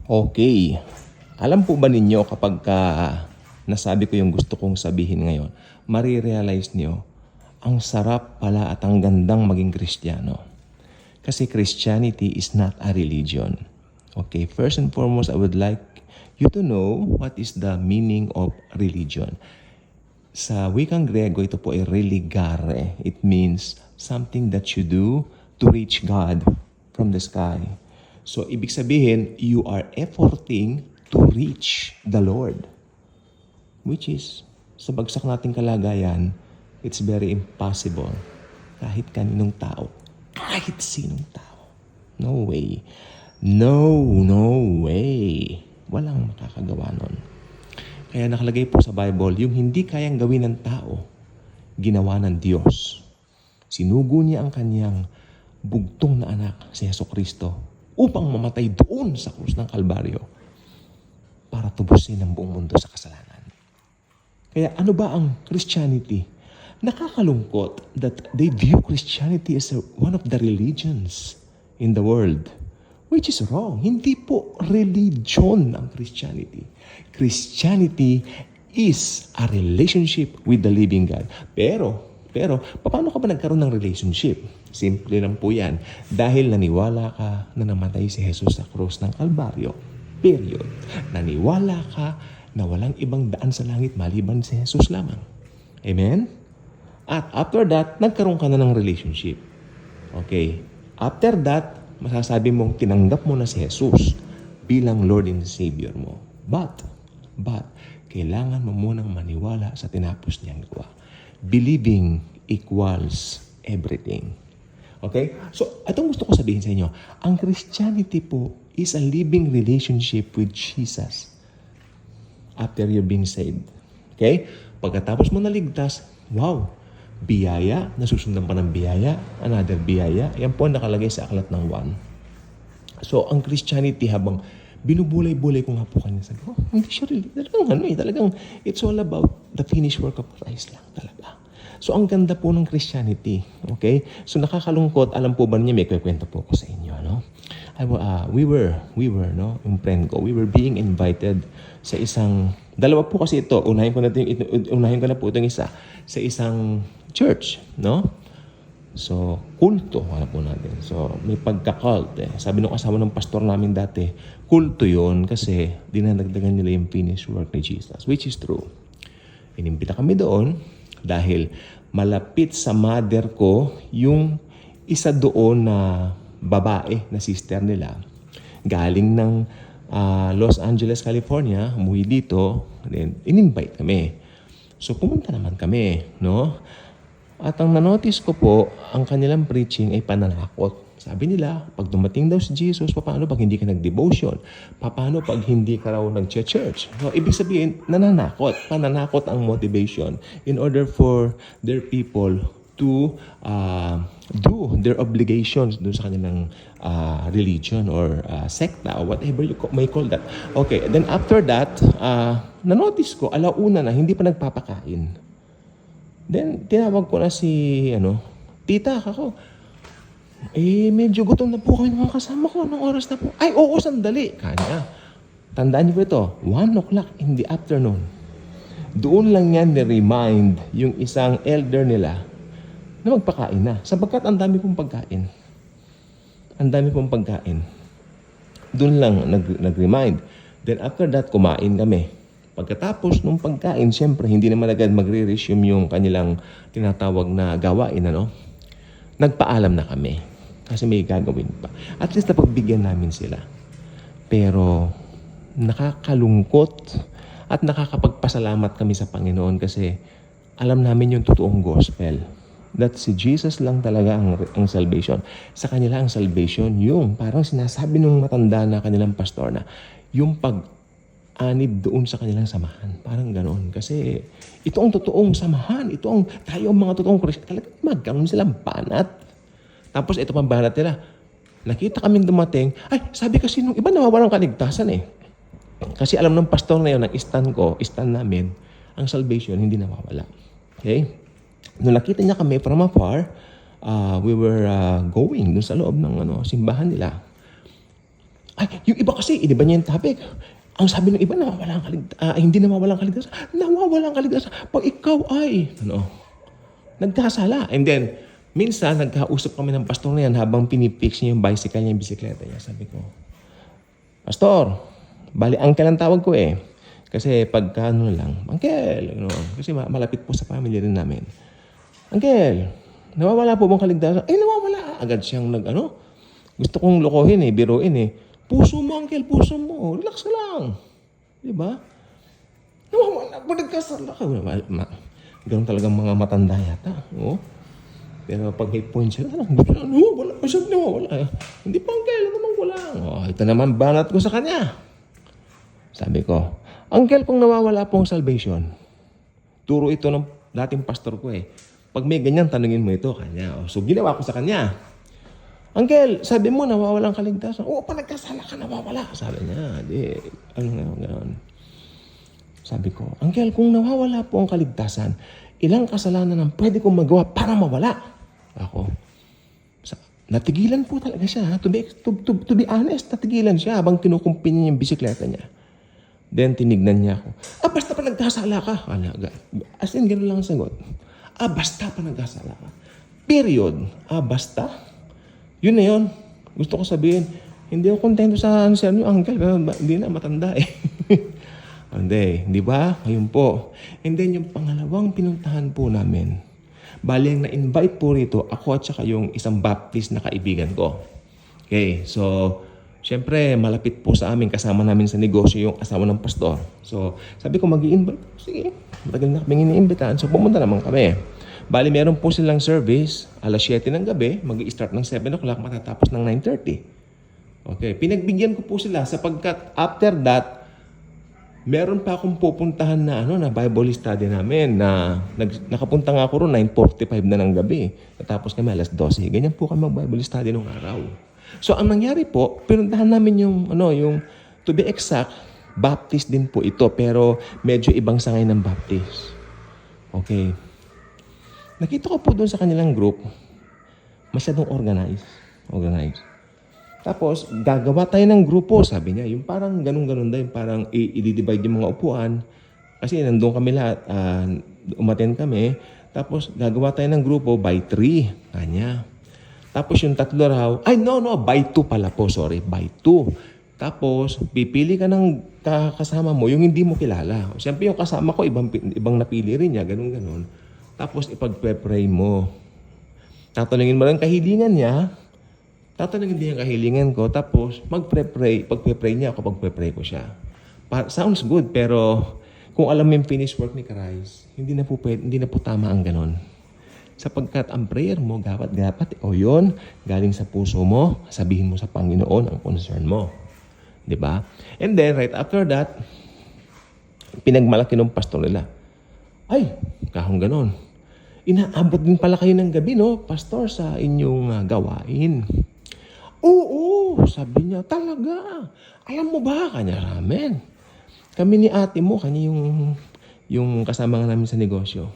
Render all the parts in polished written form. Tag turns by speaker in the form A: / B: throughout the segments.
A: Okay. Alam po ba ninyo kapag nasabi ko yung gusto kong sabihin ngayon, marirealize nyo, ang sarap pala at ang gandang maging Kristiyano. Kasi Christianity is not a religion. Okay, first and foremost, I would like you to know what is the meaning of religion. Sa wikang Grego, ito po ay religare. It means something that you do to reach God from the sky. So, ibig sabihin, you are efforting to reach the Lord. Which is, sa bagsak nating kalagayan, it's very impossible. Kahit kaninong tao. Kahit sinong tao. No way. No way. Walang makakagawa nun. Kaya nakalagay po sa Bible, yung hindi kayang gawin ng tao, ginawa ng Diyos. Sinugo niya ang kanyang bugtong na anak, si Jesucristo, upang mamatay doon sa krus ng Kalbaryo para tubusin ang buong mundo sa kasalanan. Kaya ano ba ang Christianity? Nakakalungkot that they view Christianity as one of the religions in the world, which is wrong. Hindi po religion ang Christianity. Christianity is a relationship with the living God. Pero, paano ka ba nagkaroon ng relationship? Simple lang po yan. Dahil naniwala ka na namatay si Jesus sa krus ng Kalbaryo. Period. Naniwala ka na walang ibang daan sa langit maliban si Jesus lamang. Amen? At after that, nagkaroon ka na ng relationship. Okay. After that, masasabi mong tinanggap mo na si Jesus bilang Lord and Savior mo. But, kailangan mo munang maniwala sa tinapos niyang gawa. Believing equals everything. Okay? So, itong gusto ko sabihin sa inyo, ang Christianity po is a living relationship with Jesus after you're being saved. Okay? Pagkatapos mo naligtas, wow, biyaya, nasusundan pa ng biyaya, another biyaya, yan po nakalagay sa aklat ng 1. So, ang Christianity habang binubulay-bulay ko nga po kanina, sabi ko, hindi siya really, talagang it's all about the finished work of Christ lang talaga. So, ang ganda po ng Christianity. Okay? So, nakakalungkot. Alam po ba niya, may kwento po ko sa inyo, no? We were, no? Yung friend ko, we were being invited sa isang, dalawa po kasi ito. Unahin ko na po itong isa. Sa isang church, no? So, kulto, alam po natin. So, may pagka-cult, eh. Sabi nung kasama ng pastor namin dati, kulto yun kasi dinadagdagan nila yung finished work ni Jesus, which is true. Inimbita kami doon, dahil malapit sa mother ko yung isa doon na babae na sister nila. Galing ng Los Angeles, California, umuwi dito, then in-invite kami. So pumunta naman kami, no? At ang nanotice ko po, ang kanilang preaching ay pananakot. Sabi nila, pag dumating daw si Jesus, paano pag hindi ka nag-devotion? Paano pag hindi ka raw nag-church? So, ibig sabihin, pananakot ang motivation in order for their people to do their obligations doon sa kanilang religion or sekta or whatever you may call that. Okay, then after that, nanotice ko, alauna na, hindi pa nagpapakain. Then, tinawag ko na si, tita, ako, medyo gutom na po kami ng mga kasama ko. Anong oras na po? Ay, oo, sandali. Kanya. Tandaan niyo po ito, 1 o'clock in the afternoon. Doon lang yan ni-remind yung isang elder nila na magpakain na. Sapagkat ang dami pong pagkain. Ang dami pong pagkain. Doon lang nag-remind. Then after that, kumain kami. Pagkatapos ng pagkain, siyempre, hindi naman agad magre-resume yung kanilang tinatawag na gawain, Nagpaalam na kami. Kasi may gagawin pa. At least napagbigyan namin sila. Pero nakakalungkot at nakakapagpasalamat kami sa Panginoon kasi alam namin yung totoong gospel. That si Jesus lang talaga ang salvation. Sa kanila ang salvation, yung parang sinasabi ng matanda na kanilang pastor na yung pag-anib doon sa kanilang samahan. Parang ganoon. Kasi ito ang totoong samahan. Tayo ang mga totoong Kristo. Talagang magkaroon silang banat. Tapos ito pang banat nila. Nakita kaming dumating. Ay, sabi kasi nung iba nawawalang kaligtasan eh. Kasi alam ng pastor na yun, ng stand namin, ang salvation hindi nawawala. Okay? Nung nakita niya kami from afar, we were going dun sa loob ng simbahan nila. Ay, yung iba kasi, iniba niya yung topic. Ang sabi ng iba, hindi nawawala ang kaligtasan. Nawawala ang kaligtasan. Pag ikaw ay, nagkasala. And then, minsan, nagkausap kami ng pastor na yan habang pinipix niya yung bicycle niya, yung bisikleta niya. Sabi ko, Pastor, bali, uncle ang tawag ko eh. Kasi pagka lang, uncle, kasi malapit po sa family rin namin. Uncle, nawawala po bang kaligtasan? Nawawala. Agad siyang gusto kong lokohin biruin Puso mo, uncle, puso mo. Relax ka lang. Diba? Nawawala. Pag nagkasala ka. Ganun talagang mga matanda yata. Oh. Pero pag may point sila, wala pa siya nawawala. Hindi pa, uncle, namang wala. Ito naman, banat ko sa kanya. Sabi ko, uncle, kung nawawala pong salvation, turo ito ng dating pastor ko Pag may ganyan, tanungin mo ito kanya. So, ginawa ko sa kanya. Uncle, sabi mo, nawawala ang kaligtasan. Oo, pa nagkasala ka, nawawala. Sabi niya, gano'n. Sabi ko, uncle, kung nawawala po ang kaligtasan, ilang kasalanan ang pwede kong magawa para mawala? Ako, natigilan po talaga siya. To be honest, natigilan siya habang kinukumpi niya yung bisikleta niya. Then, tinignan niya ako. Basta pa nagkasala ka. As in, gano'n lang ang sagot. Basta pa nagkasala ka. Period. Basta? Yun na yun. Gusto ko sabihin, hindi ako kontento sa answer niyo, uncle. Hindi na, matanda Hindi ba? Ngayon po. And then, yung pangalawang pinuntahan po namin, bali ang na-invite po rito, ako at saka yung isang Baptist na kaibigan ko. Okay, so, syempre, malapit po sa amin, kasama namin sa negosyo yung asawa ng pastor. So, sabi ko, mag-i-invite. Sige, matagal na kami iniimbitahan. So, pumunta naman kami. Bali, meron po silang service, alas 7 ng gabi, mag-i-start ng 7 o'clock, matatapos ng 9:30. Okay, pinagbigyan ko po sila sapagkat after that, meron pa akong pupuntahan na Bible study namin na nakapunta nga ako roon 9:45 na ng gabi. Tapos kami alas 12. Ganyan po kami mag-Bible study nung araw. So ang nangyari po, pinuntahan namin yung to be exact, Baptist din po ito pero medyo ibang sangay ng Baptist. Okay. Nakita ko po doon sa kanilang group, masyadong organized. Tapos, gagawa tayo ng grupo, sabi niya. Yung parang ganun-ganun daw, yung parang i-divide yung mga upuan. Kasi nandun kami lahat, umaten kami. Tapos, gagawa tayo ng grupo by 3. Kanya. Tapos, yung tatlo raw, by 2 pala po, sorry, by 2. Tapos, pipili ka ng kasama mo, yung hindi mo kilala. Siyempre, yung kasama ko, ibang napili rin niya, ganun-ganun. Tapos, ipag-pray mo. Tatanungin mo lang kahilingan niya, tatanungin din yung kahilingan ko, tapos mag-pray, pag-pray niya ako, pag-pray ko siya. Sounds good, pero kung alam mo yung finished work ni Christ, hindi na po tama ang ganon. Sapagkat ang prayer mo, dapat, yun, galing sa puso mo, sabihin mo sa Panginoon ang concern mo. Diba? And then, right after that, pinagmalaki ng pastor nila. Ay, kahong ganon. Inaabot din pala kayo ng gabi, pastor, sa inyong gawain. Oo, sabi niya, talaga. Alam mo ba, kanya ramen. Kami ni ate mo, kanya yung kasama namin sa negosyo.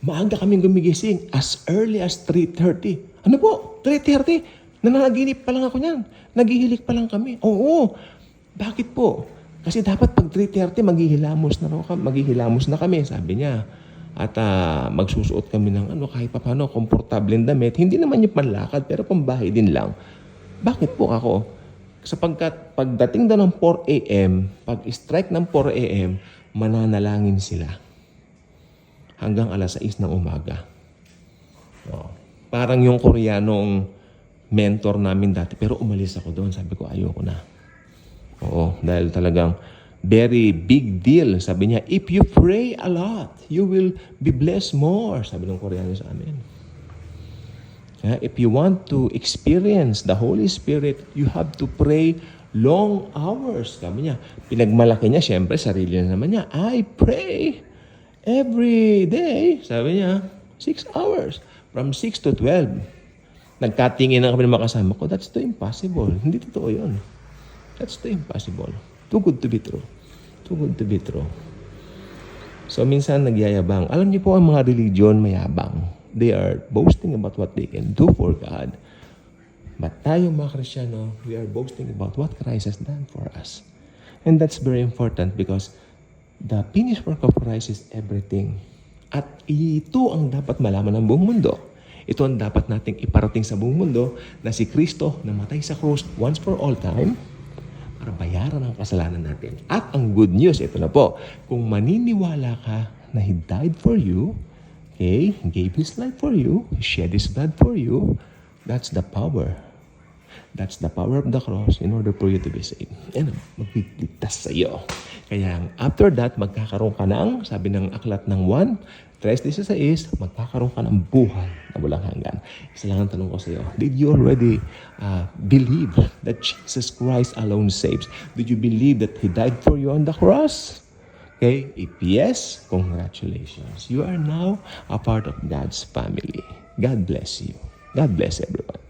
A: Maaga kaming gumigising as early as 3:30. Ano po? 3:30? Nananaginip pa lang ako niyan. Naghihilik pa lang kami. Oo. Bakit po? Kasi dapat pag 3:30, maghihilamos na kami, sabi niya. At magsusuot kami ng kahit paano, komportableng damit. Hindi naman yung panlakad, pero pambahay din lang. Bakit po ako? Sapagkat pagdating daw ng 4 a.m., pag-strike ng 4 a.m., mananalangin sila. Hanggang alas 6 ng umaga. Parang yung Koreanong mentor namin dati, pero umalis ako doon. Sabi ko, ayoko na. Oo, dahil talagang very big deal. Sabi niya, if you pray a lot, you will be blessed more. Sabi ng Koreano sa amin. If you want to experience the Holy Spirit, you have to pray long hours. Sabi niya, pinagmalaki niya, syempre, sarili na naman niya. I pray every day. Sabi niya, 6 hours. From 6 to 12. Nagkatingin na kami ng mga kasama ko, that's too impossible. Hindi totoo yun. That's too impossible. Too good to be true. Too good to be true. So, minsan nagyayabang. Alam niyo po, ang mga religion mayabang. They are boasting about what they can do for God. But tayo mga Kristiyano, we are boasting about what Christ has done for us. And that's very important because the finished work of Christ is everything. At ito ang dapat malaman ng buong mundo. Ito ang dapat nating iparating sa buong mundo na si Kristo namatay sa krus once for all time para bayaran ang kasalanan natin. At ang good news, ito na po, kung maniniwala ka na He died for you, okay, He gave His life for you, He shed His blood for you, that's the power. That's the power of the cross in order for you to be saved. Yan ang magligtas sa iyo. Kaya after that, magkakaroon ka ng, sabi ng aklat ng 1:3-16, magkakaroon ka ng buhay na walang hanggan. Isa lang ang tanong ko sa iyo. Did you already believe that Jesus Christ alone saves? Did you believe that He died for you on the cross? Okay? If yes, congratulations. You are now a part of God's family. God bless you. God bless everyone.